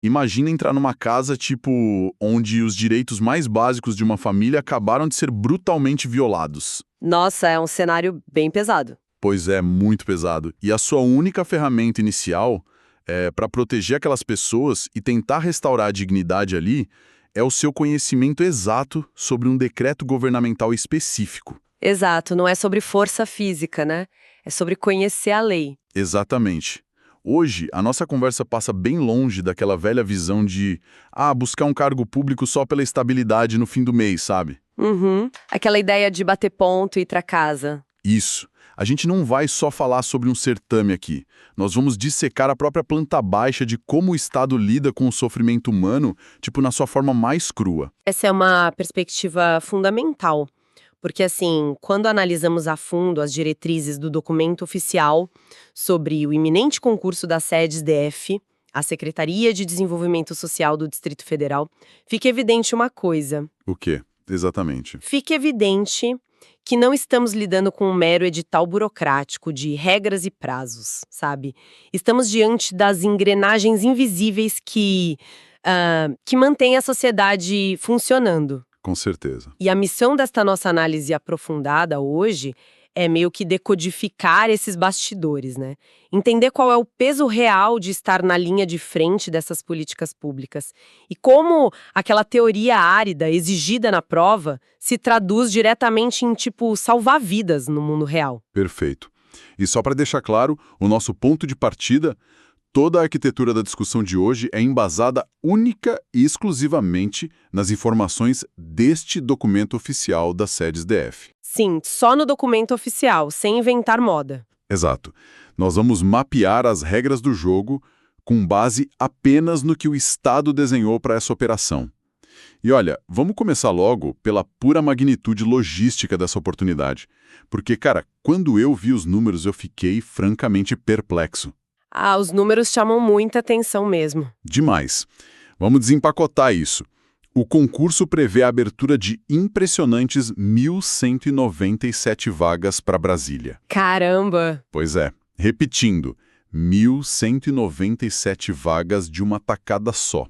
Imagina entrar numa casa, tipo, onde os direitos mais básicos de uma família acabaram de ser brutalmente violados. Nossa, é um cenário bem pesado. Pois é, muito pesado. E a sua única ferramenta inicial para proteger aquelas pessoas e tentar restaurar a dignidade ali é o seu conhecimento exato sobre um decreto governamental específico. Exato, não é sobre força física, né? É sobre conhecer a lei. Exatamente. Hoje, a nossa conversa passa bem longe daquela velha visão de, buscar um cargo público só pela estabilidade no fim do mês, sabe? Uhum. Aquela ideia de bater ponto e ir pra casa. Isso. A gente não vai só falar sobre um certame aqui. Nós vamos dissecar a própria planta baixa de como o Estado lida com o sofrimento humano, tipo, na sua forma mais crua. Essa é uma perspectiva fundamental. Porque, assim, quando analisamos a fundo as diretrizes do documento oficial sobre o iminente concurso da SEDES-DF, a Secretaria de Desenvolvimento Social do Distrito Federal, fica evidente uma coisa. O quê? Exatamente. Fica evidente que não estamos lidando com um mero edital burocrático de regras e prazos, sabe? Estamos diante das engrenagens invisíveis que mantêm a sociedade funcionando. Com certeza. E a missão desta nossa análise aprofundada hoje é meio que decodificar esses bastidores, né? Entender qual é o peso real de estar na linha de frente dessas políticas públicas e como aquela teoria árida exigida na prova se traduz diretamente em, tipo, salvar vidas no mundo real. Perfeito. E só para deixar claro, o nosso ponto de partida, toda a arquitetura da discussão de hoje é embasada única e exclusivamente nas informações deste documento oficial da SEDES-DF. Sim, só no documento oficial, sem inventar moda. Exato. Nós vamos mapear as regras do jogo com base apenas no que o Estado desenhou para essa operação. E olha, vamos começar logo pela pura magnitude logística dessa oportunidade. Porque, cara, quando eu vi os números eu fiquei francamente perplexo. Os números chamam muita atenção mesmo. Demais. Vamos desempacotar isso. O concurso prevê a abertura de impressionantes 1.197 vagas para Brasília. Caramba! Pois é, repetindo, 1.197 vagas de uma tacada só,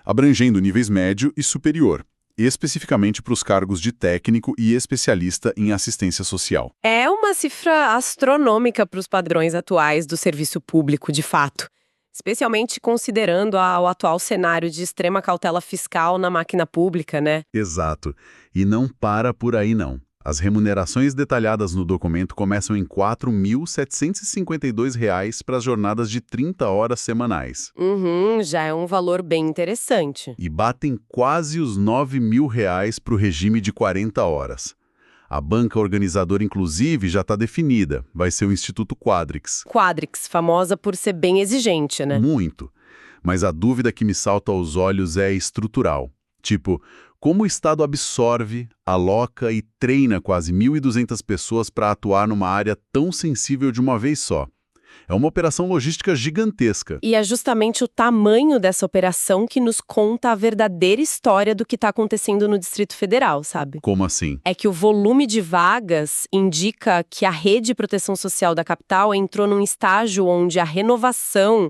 abrangendo níveis médio e superior, especificamente para os cargos de técnico e especialista em assistência social. É uma cifra astronômica para os padrões atuais do serviço público, de fato. Especialmente considerando o atual cenário de extrema cautela fiscal na máquina pública, né? Exato. E não para por aí, não. As remunerações detalhadas no documento começam em R$ 4.752 para as jornadas de 30 horas semanais. Já é um valor bem interessante. E batem quase os R$ 9.000 para o regime de 40 horas. A banca organizadora, inclusive, já está definida. Vai ser o Instituto Quadrix. Quadrix, famosa por ser bem exigente, né? Muito. Mas a dúvida que me salta aos olhos é estrutural. Tipo, como o Estado absorve, aloca e treina quase 1.200 pessoas para atuar numa área tão sensível de uma vez só? É uma operação logística gigantesca. E é justamente o tamanho dessa operação que nos conta a verdadeira história do que está acontecendo no Distrito Federal, sabe? Como assim? É que o volume de vagas indica que a rede de proteção social da capital entrou num estágio onde a renovação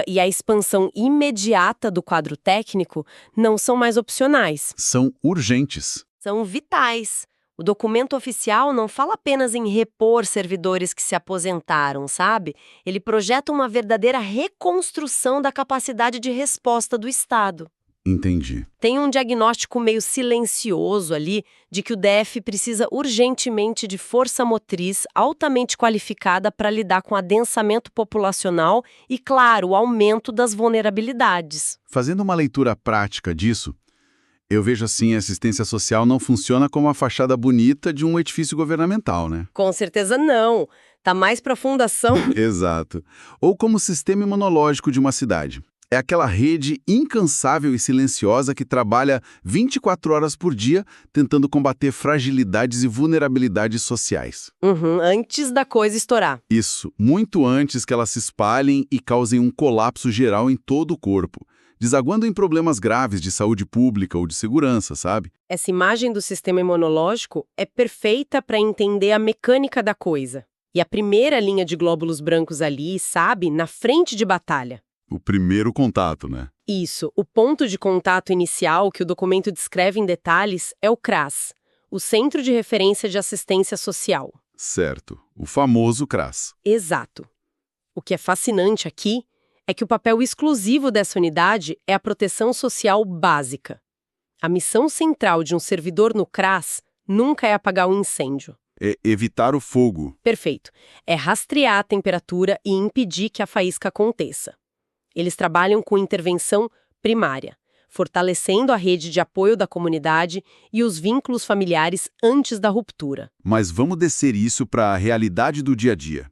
e a expansão imediata do quadro técnico não são mais opcionais. São urgentes. São vitais. O documento oficial não fala apenas em repor servidores que se aposentaram, sabe? Ele projeta uma verdadeira reconstrução da capacidade de resposta do Estado. Entendi. Tem um diagnóstico meio silencioso ali de que o DF precisa urgentemente de força motriz altamente qualificada para lidar com o adensamento populacional e, claro, o aumento das vulnerabilidades. Fazendo uma leitura prática disso, eu vejo assim, a assistência social não funciona como a fachada bonita de um edifício governamental, né? Com certeza não. Tá mais pra fundação. Exato. Ou como o sistema imunológico de uma cidade. É aquela rede incansável e silenciosa que trabalha 24 horas por dia tentando combater fragilidades e vulnerabilidades sociais. Antes da coisa estourar. Isso, muito antes que elas se espalhem e causem um colapso geral em todo o corpo, desaguando em problemas graves de saúde pública ou de segurança, sabe? Essa imagem do sistema imunológico é perfeita para entender a mecânica da coisa. E a primeira linha de glóbulos brancos ali, sabe, na frente de batalha. O primeiro contato, né? Isso, o ponto de contato inicial que o documento descreve em detalhes é o CRAS, o Centro de Referência de Assistência Social. Certo, o famoso CRAS. Exato. O que é fascinante aqui é que o papel exclusivo dessa unidade é a proteção social básica. A missão central de um servidor no CRAS nunca é apagar um incêndio. É evitar o fogo. Perfeito. É rastrear a temperatura e impedir que a faísca aconteça. Eles trabalham com intervenção primária, fortalecendo a rede de apoio da comunidade e os vínculos familiares antes da ruptura. Mas vamos descer isso para a realidade do dia a dia.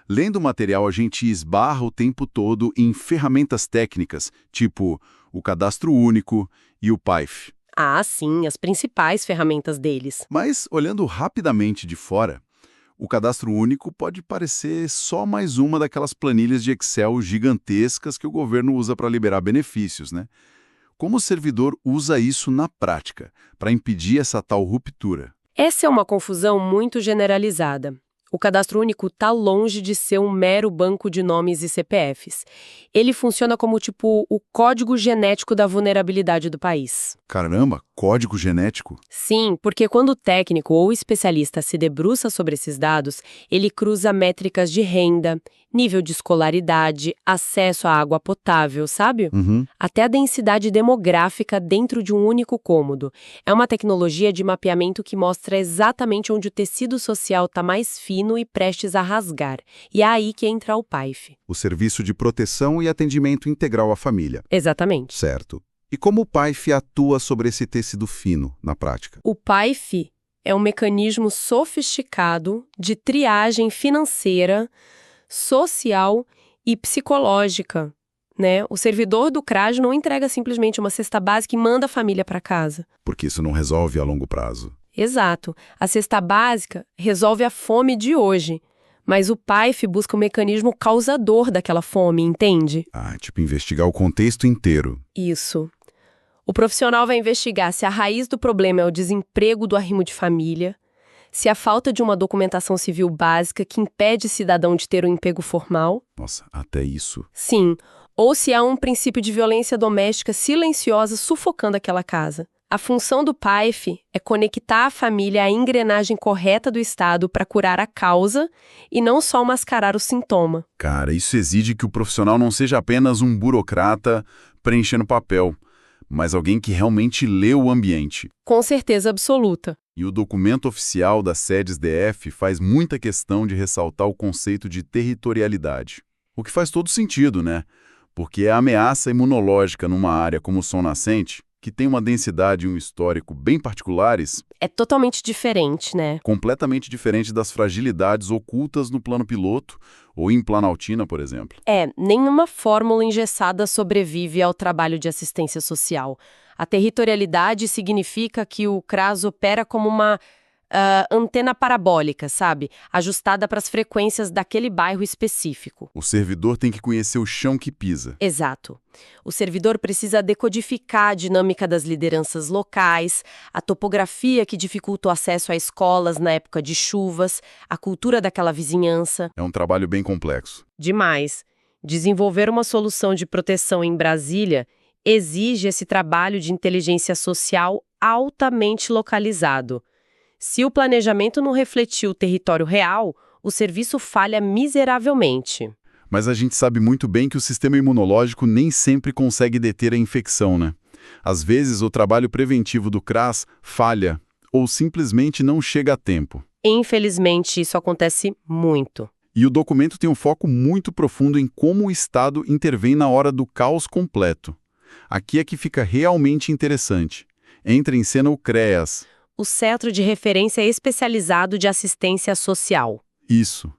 Lendo o material, a gente esbarra o tempo todo em ferramentas técnicas, tipo o Cadastro Único e o PAIF. Ah, sim, as principais ferramentas deles. Mas, olhando rapidamente de fora, o Cadastro Único pode parecer só mais uma daquelas planilhas de Excel gigantescas que o governo usa para liberar benefícios, né? Como o servidor usa isso na prática, para impedir essa tal ruptura? Essa é uma confusão muito generalizada. O Cadastro Único está longe de ser um mero banco de nomes e CPFs. Ele funciona como o código genético da vulnerabilidade do país. Caramba, código genético? Sim, porque quando o técnico ou especialista se debruça sobre esses dados, ele cruza métricas de renda, nível de escolaridade, acesso à água potável, sabe? Até a densidade demográfica dentro de um único cômodo. É uma tecnologia de mapeamento que mostra exatamente onde o tecido social está mais fino e prestes a rasgar. E é aí que entra o PAIF. O Serviço de Proteção e Atendimento Integral à Família. Exatamente. Certo. E como o PAIF atua sobre esse tecido fino, na prática? O PAIF é um mecanismo sofisticado de triagem financeira, social e psicológica, né? O servidor do CRAS não entrega simplesmente uma cesta básica e manda a família para casa. Porque isso não resolve a longo prazo. Exato. A cesta básica resolve a fome de hoje, mas o PAIF busca o mecanismo causador daquela fome, entende? Ah, tipo investigar o contexto inteiro. Isso. O profissional vai investigar se a raiz do problema é o desemprego do arrimo de família, se a falta de uma documentação civil básica que impede cidadão de ter um emprego formal. Nossa, até isso. Sim, ou se há um princípio de violência doméstica silenciosa sufocando aquela casa. A função do PAIF é conectar a família à engrenagem correta do Estado para curar a causa e não só mascarar o sintoma. Cara, isso exige que o profissional não seja apenas um burocrata preenchendo papel, mas alguém que realmente lê o ambiente. Com certeza absoluta. E o documento oficial das sedes DF faz muita questão de ressaltar o conceito de territorialidade. O que faz todo sentido, né? Porque a ameaça imunológica numa área como o Sol Nascente, que tem uma densidade e um histórico bem particulares, é totalmente diferente, né? completamente diferente das fragilidades ocultas no plano piloto ou em Planaltina, por exemplo. Nenhuma fórmula engessada sobrevive ao trabalho de assistência social. A territorialidade significa que o CRAS opera como uma antena parabólica, sabe? Ajustada para as frequências daquele bairro específico. O servidor tem que conhecer o chão que pisa. Exato. O servidor precisa decodificar a dinâmica das lideranças locais, a topografia que dificulta o acesso a escolas na época de chuvas, a cultura daquela vizinhança. É um trabalho bem complexo. Demais. Desenvolver uma solução de proteção em Brasília exige esse trabalho de inteligência social altamente localizado. Se o planejamento não refletir o território real, o serviço falha miseravelmente. Mas a gente sabe muito bem que o sistema imunológico nem sempre consegue deter a infecção, né? Às vezes, o trabalho preventivo do CRAS falha ou simplesmente não chega a tempo. Infelizmente, isso acontece muito. E o documento tem um foco muito profundo em como o Estado intervém na hora do caos completo. Aqui é que fica realmente interessante. Entra em cena o CREAS. O Centro de Referência Especializado de Assistência Social. Isso.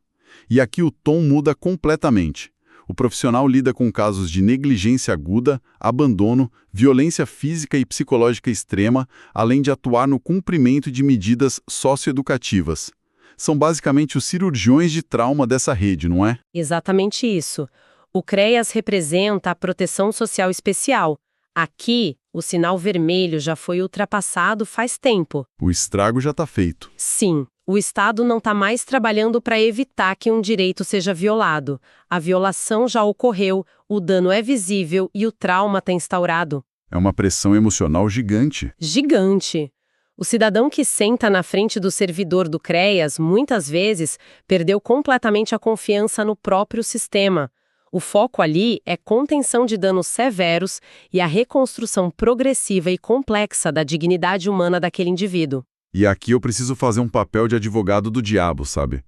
E aqui o tom muda completamente. O profissional lida com casos de negligência aguda, abandono, violência física e psicológica extrema, além de atuar no cumprimento de medidas socioeducativas. São basicamente os cirurgiões de trauma dessa rede, não é? Exatamente isso. O CREAS representa a proteção social especial. Aqui, o sinal vermelho já foi ultrapassado faz tempo. O estrago já está feito. Sim, O Estado não está mais trabalhando para evitar que um direito seja violado. A violação já ocorreu, o dano é visível e o trauma está instaurado. É uma pressão emocional gigante. Gigante. O cidadão que senta na frente do servidor do CREAS, muitas vezes, perdeu completamente a confiança no próprio sistema. O foco ali é contenção de danos severos e a reconstrução progressiva e complexa da dignidade humana daquele indivíduo. E aqui eu preciso fazer um papel de advogado do diabo, sabe?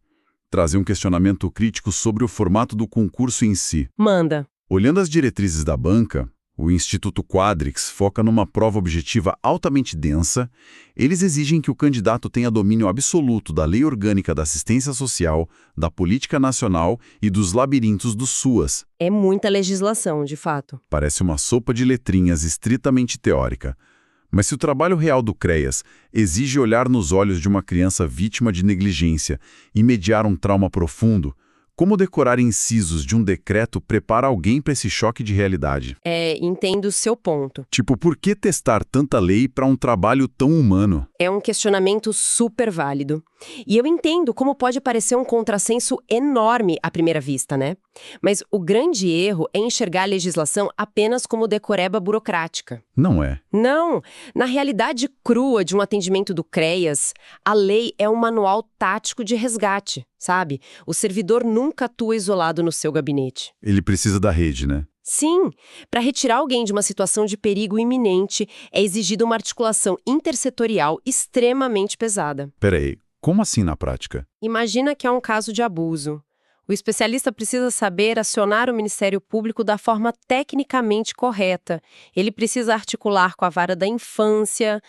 Trazer um questionamento crítico sobre o formato do concurso em si. Manda. Olhando as diretrizes da banca, o Instituto Quadrix foca numa prova objetiva altamente densa. Eles exigem que o candidato tenha domínio absoluto da Lei Orgânica da Assistência Social, da Política Nacional e dos labirintos do SUAS. É muita legislação, de fato. Parece uma sopa de letrinhas estritamente teórica. Mas se o trabalho real do CREAS exige olhar nos olhos de uma criança vítima de negligência e mediar um trauma profundo, como decorar incisos de um decreto prepara alguém para esse choque de realidade? Entendo o seu ponto. Tipo, por que testar tanta lei para um trabalho tão humano? É um questionamento super válido. E eu entendo como pode parecer um contrassenso enorme à primeira vista, né? Mas o grande erro é enxergar a legislação apenas como decoreba burocrática. Não é. Não! Na realidade crua de um atendimento do CREAS, a lei é um manual tático de resgate, sabe? O servidor nunca atua isolado no seu gabinete. Ele precisa da rede, né? Sim, para retirar alguém de uma situação de perigo iminente, é exigida uma articulação intersetorial extremamente pesada. Peraí, como assim na prática? Imagina que é um caso de abuso. O especialista precisa saber acionar o Ministério Público da forma tecnicamente correta. Ele precisa articular com a vara da infância,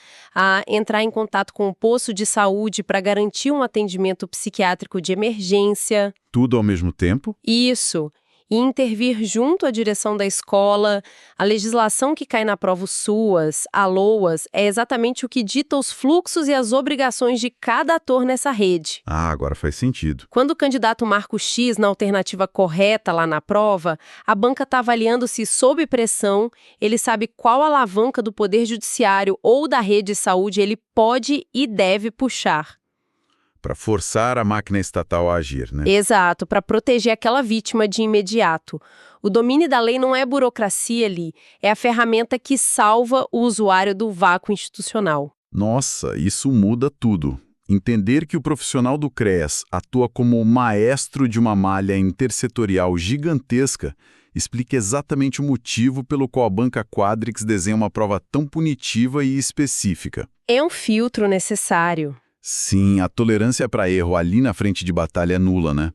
entrar em contato com o posto de saúde para garantir um atendimento psiquiátrico de emergência. Tudo ao mesmo tempo? Isso. E intervir junto à direção da escola. A legislação que cai na prova SUAS, a LOAS, é exatamente o que dita os fluxos e as obrigações de cada ator nessa rede. Ah, agora faz sentido. Quando o candidato marca o X na alternativa correta lá na prova, a banca está avaliando se, sob pressão, ele sabe qual alavanca do Poder Judiciário ou da rede de saúde ele pode e deve puxar. Para forçar a máquina estatal a agir, né? Exato, para proteger aquela vítima de imediato. O domínio da lei não é burocracia ali, é a ferramenta que salva o usuário do vácuo institucional. Nossa, isso muda tudo. Entender que o profissional do CREAS atua como o maestro de uma malha intersetorial gigantesca explica exatamente o motivo pelo qual a banca Quadrix desenha uma prova tão punitiva e específica. É um filtro necessário. Sim, a tolerância para erro ali na frente de batalha é nula, né?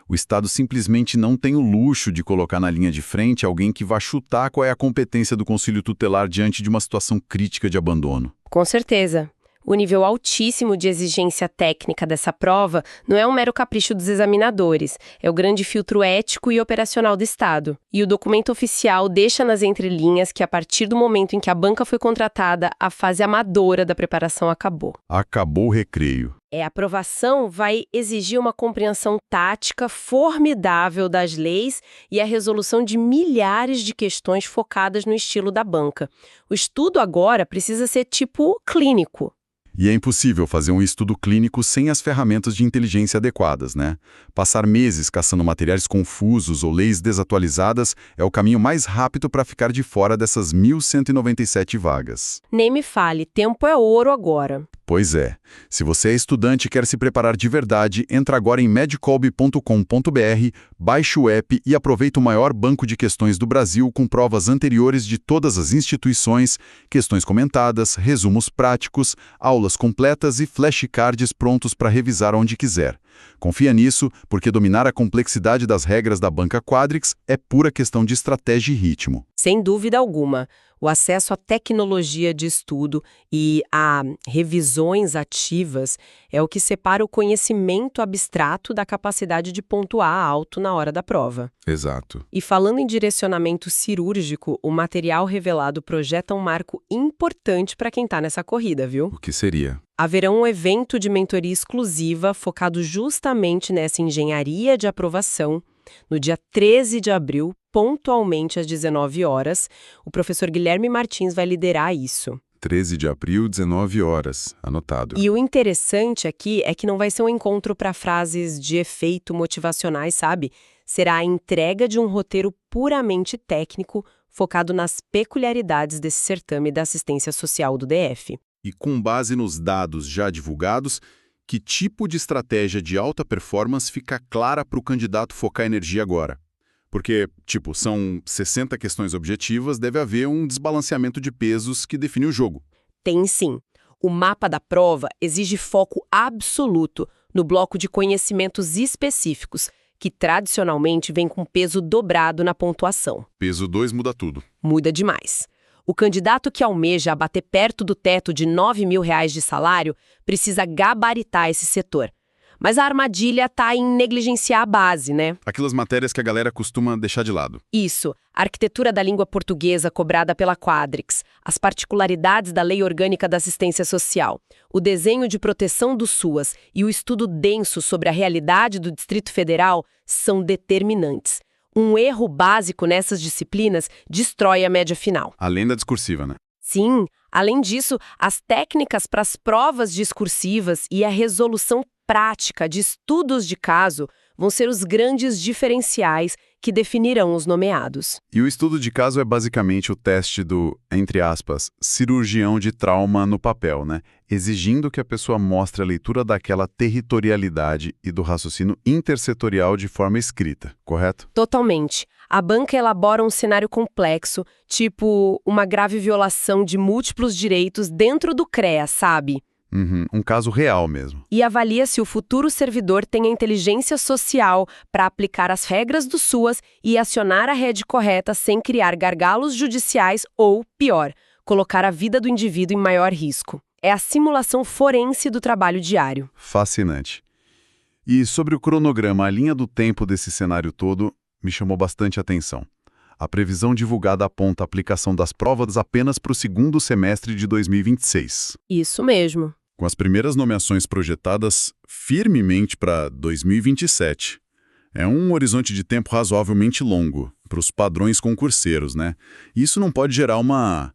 O Estado simplesmente não tem o luxo de colocar na linha de frente alguém que vá chutar qual é a competência do Conselho Tutelar diante de uma situação crítica de abandono. Com certeza. O nível altíssimo de exigência técnica dessa prova não é um mero capricho dos examinadores, é o grande filtro ético e operacional do Estado. E o documento oficial deixa nas entrelinhas que, a partir do momento em que a banca foi contratada, a fase amadora da preparação acabou. Acabou o recreio. A aprovação vai exigir uma compreensão tática formidável das leis e a resolução de milhares de questões focadas no estilo da banca. O estudo agora precisa ser tipo clínico. E é impossível fazer um estudo clínico sem as ferramentas de inteligência adequadas, né? Passar meses caçando materiais confusos ou leis desatualizadas é o caminho mais rápido para ficar de fora dessas 1.197 vagas. Nem me fale, tempo é ouro agora. Pois é. Se você é estudante e quer se preparar de verdade, entra agora em medcolb.com.br, baixe o app e aproveita o maior banco de questões do Brasil com provas anteriores de todas as instituições, questões comentadas, resumos práticos, aulas completas e flashcards prontos para revisar onde quiser. Confia nisso, porque dominar a complexidade das regras da banca Quadrix é pura questão de estratégia e ritmo. Sem dúvida alguma. O acesso à tecnologia de estudo e a revisões ativas é o que separa o conhecimento abstrato da capacidade de pontuar alto na hora da prova. Exato. E falando em direcionamento cirúrgico, o material revelado projeta um marco importante para quem está nessa corrida, viu? O que seria? Haverá um evento de mentoria exclusiva focado justamente nessa engenharia de aprovação. No dia 13 de abril, pontualmente às 19 horas, o professor Guilherme Martins vai liderar isso. 13 de abril, 19 horas. Anotado. E o interessante aqui é que não vai ser um encontro para frases de efeito motivacionais, sabe? Será a entrega de um roteiro puramente técnico, focado nas peculiaridades desse certame da assistência social do DF. E com base nos dados já divulgados, que tipo de estratégia de alta performance fica clara para o candidato focar energia agora? Porque, são 60 questões objetivas, deve haver um desbalanceamento de pesos que define o jogo. Tem sim. O mapa da prova exige foco absoluto no bloco de conhecimentos específicos, que tradicionalmente vem com peso dobrado na pontuação. Peso 2 muda tudo. Muda demais. O candidato que almeja bater perto do teto de R$ 9.000 de salário precisa gabaritar esse setor. Mas a armadilha está em negligenciar a base, né? Aquelas matérias que a galera costuma deixar de lado. Isso, a arquitetura da língua portuguesa cobrada pela Quadrix, as particularidades da Lei Orgânica da Assistência Social, o desenho de proteção do SUAS e o estudo denso sobre a realidade do Distrito Federal são determinantes. Um erro básico nessas disciplinas destrói a média final. Além da discursiva, né? Sim, além disso, as técnicas para as provas discursivas e a resolução prática de estudos de caso vão ser os grandes diferenciais que definirão os nomeados. E o estudo de caso é basicamente o teste do, entre aspas, cirurgião de trauma no papel, né? Exigindo que a pessoa mostre a leitura daquela territorialidade e do raciocínio intersetorial de forma escrita, correto? Totalmente. A banca elabora um cenário complexo, tipo uma grave violação de múltiplos direitos dentro do CREA, sabe? Um caso real mesmo. E avalia se o futuro servidor tem a inteligência social para aplicar as regras do SUAS e acionar a rede correta sem criar gargalos judiciais ou, pior, colocar a vida do indivíduo em maior risco. É a simulação forense do trabalho diário. Fascinante. E sobre o cronograma, a linha do tempo desse cenário todo me chamou bastante atenção. A previsão divulgada aponta a aplicação das provas apenas para o segundo semestre de 2026. Isso mesmo. Com as primeiras nomeações projetadas firmemente para 2027. É um horizonte de tempo razoavelmente longo para os padrões concurseiros, né? E isso não pode gerar uma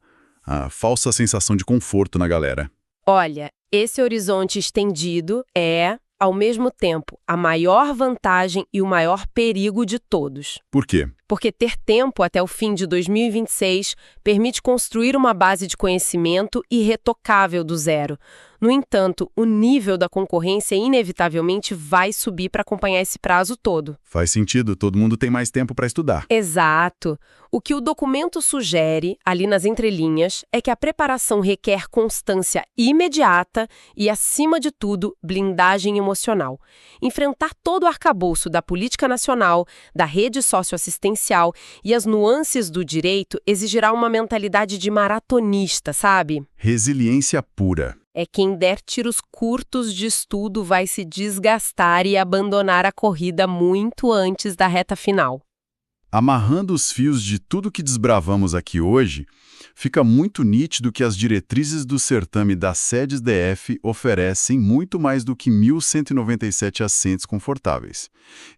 falsa sensação de conforto na galera. Olha, esse horizonte estendido é, ao mesmo tempo, a maior vantagem e o maior perigo de todos. Por quê? Porque ter tempo até o fim de 2026 permite construir uma base de conhecimento irretocável do zero. No entanto, o nível da concorrência inevitavelmente vai subir para acompanhar esse prazo todo. Faz sentido, todo mundo tem mais tempo para estudar. Exato. O que o documento sugere, ali nas entrelinhas, é que a preparação requer constância imediata e, acima de tudo, blindagem emocional. Enfrentar todo o arcabouço da política nacional, da rede socioassistencial e as nuances do direito exigirá uma mentalidade de maratonista, sabe? Resiliência pura. É quem der tiros curtos de estudo vai se desgastar e abandonar a corrida muito antes da reta final. Amarrando os fios de tudo que desbravamos aqui hoje, fica muito nítido que as diretrizes do certame das sedes DF oferecem muito mais do que 1.197 assentos confortáveis.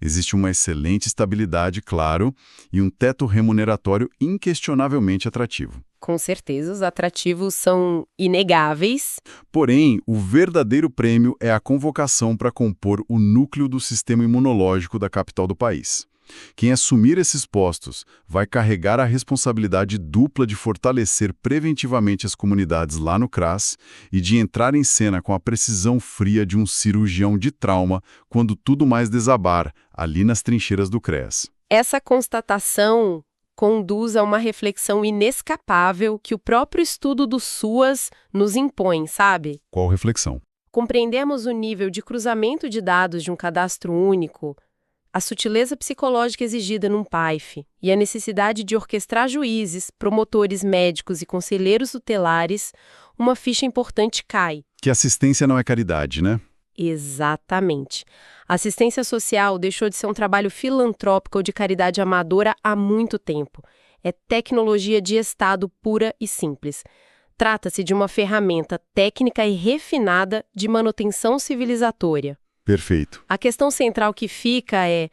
Existe uma excelente estabilidade, claro, e um teto remuneratório inquestionavelmente atrativo. Com certeza, os atrativos são inegáveis. Porém, o verdadeiro prêmio é a convocação para compor o núcleo do sistema imunológico da capital do país. Quem assumir esses postos vai carregar a responsabilidade dupla de fortalecer preventivamente as comunidades lá no CRAS e de entrar em cena com a precisão fria de um cirurgião de trauma quando tudo mais desabar, ali nas trincheiras do CREAS. Essa constatação conduz a uma reflexão inescapável que o próprio estudo do SUAS nos impõe, sabe? Qual reflexão? Compreendemos o nível de cruzamento de dados de um cadastro único, a sutileza psicológica exigida num PAIF e a necessidade de orquestrar juízes, promotores médicos e conselheiros tutelares, uma ficha importante cai. Que assistência não é caridade, né? Exatamente. A assistência social deixou de ser um trabalho filantrópico ou de caridade amadora há muito tempo. É tecnologia de Estado pura e simples. Trata-se de uma ferramenta técnica e refinada de manutenção civilizatória. Perfeito. A questão central que fica é,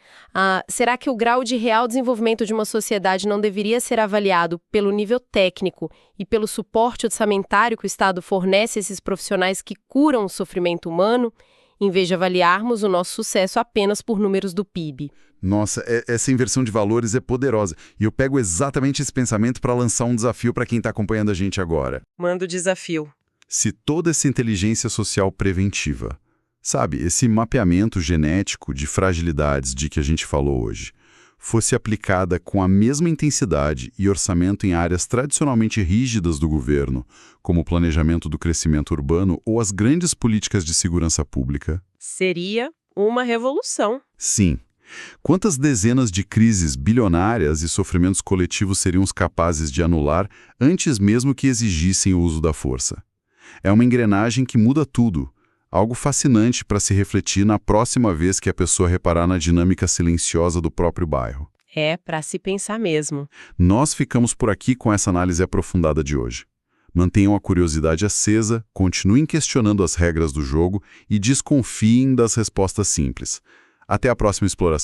será que o grau de real desenvolvimento de uma sociedade não deveria ser avaliado pelo nível técnico e pelo suporte orçamentário que o Estado fornece a esses profissionais que curam o sofrimento humano, em vez de avaliarmos o nosso sucesso apenas por números do PIB? Nossa, essa inversão de valores é poderosa. E eu pego exatamente esse pensamento para lançar um desafio para quem está acompanhando a gente agora. Manda o desafio. Se toda essa inteligência social preventiva, sabe, esse mapeamento genético de fragilidades de que a gente falou hoje, fosse aplicada com a mesma intensidade e orçamento em áreas tradicionalmente rígidas do governo, como o planejamento do crescimento urbano ou as grandes políticas de segurança pública. Seria uma revolução. Sim. Quantas dezenas de crises bilionárias e sofrimentos coletivos seriam capazes de anular antes mesmo que exigissem o uso da força? É uma engrenagem que muda tudo. Algo fascinante para se refletir na próxima vez que a pessoa reparar na dinâmica silenciosa do próprio bairro. É para se pensar mesmo. Nós ficamos por aqui com essa análise aprofundada de hoje. Mantenham a curiosidade acesa, continuem questionando as regras do jogo e desconfiem das respostas simples. Até a próxima exploração.